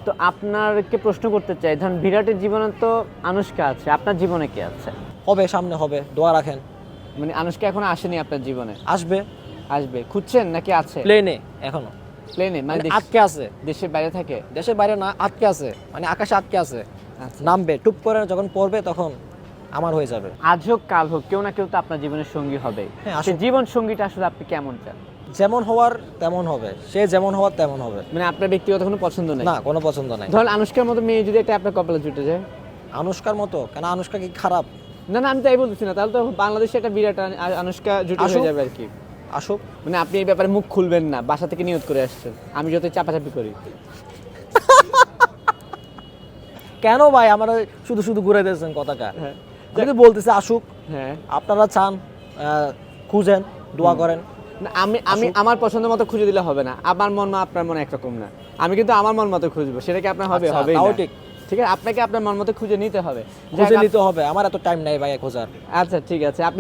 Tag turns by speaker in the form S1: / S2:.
S1: তো আপনারকে প্রশ্ন করতে চাই, ধরুন বিরাটের জীবনে তো আনুশকা আছে, আপনার জীবনে কে আছে?
S2: হবে, সামনে হবে, দোয়া রাখেন।
S1: মানে আনুশকা এখনো আসেনি আপনার জীবনে?
S2: আসবে।
S1: আসবে খুঁজছেন নাকি আছে?
S2: প্লেনে এখনো,
S1: প্লেনে মানে
S2: মানে আটকে আছে।
S1: দেশের বাইরে থাকে?
S2: দেশের বাইরে না, আটকে আছে, মানে আকাশে আটকে আছে।
S1: আচ্ছা।
S2: নামবে, টুপ করে যখন পড়বে তখন আমার হয়ে যাবে।
S1: আজ হোক কাল হোক কেউ না কেউ তো আপনার জীবনের সঙ্গী হবে।
S2: হ্যাঁ,
S1: সে
S2: আসুক।
S1: জীবন সঙ্গীটা আসলে আপনি কেমন চান?
S2: যেমন হওয়ার তেমন হবে, সে যেমন হওয়ার তেমন হবে।
S1: মানে আপনার ব্যক্তিগত কোনো পছন্দ নেই?
S2: না, কোনো পছন্দ নাই।
S1: ধরুন আনুশকার মতো মেয়ে যদি একটা আপনার কপালে জুটে যায়?
S2: আনুশকার মতো কেন? আনুশকা কি খারাপ?
S1: না না, আমি তাই বলতেছি না, তাহলে তো বাংলাদেশে একটা বিরাট আনুশকা জুটে হয়ে
S2: আসুক।
S1: যাবে আর কি।
S2: আসুক।
S1: মানে আপনি এই ব্যাপারে মুখ খুলবেন না, বাসা থেকে নিয়ত করে আসছেন, আমি যতই চাপাচাপি করি।
S2: কেন ভাই আমার শুধু শুধু ঘুরে দিয়েছেন কথাটা?
S1: হ্যাঁ।
S2: আমি তো বলতেছি আসুক।
S1: হ্যাঁ
S2: আপনারা চান, খুঁজেন, দোয়া করেন।
S1: না, আমি আমার পছন্দ মতো খুঁজে দিলে হবে না, আমার মন মা আপনার মন একরকম না, আমি কিন্তু আমার মন মতো খুঁজবো, সেটা কি আপনার হবে?
S2: আচ্ছা,
S1: হবে
S2: তাও
S1: না।
S2: ঠিক।
S1: ঠিক আছে, আপনাকে আপনার মন মতো খুঁজে নিতে হবে।
S2: খুঁজে
S1: যাক,
S2: নিতে হবে, আমার এত টাইম নাই ভাই খোঁজার।
S1: আচ্ছা ঠিক আছে, আপনি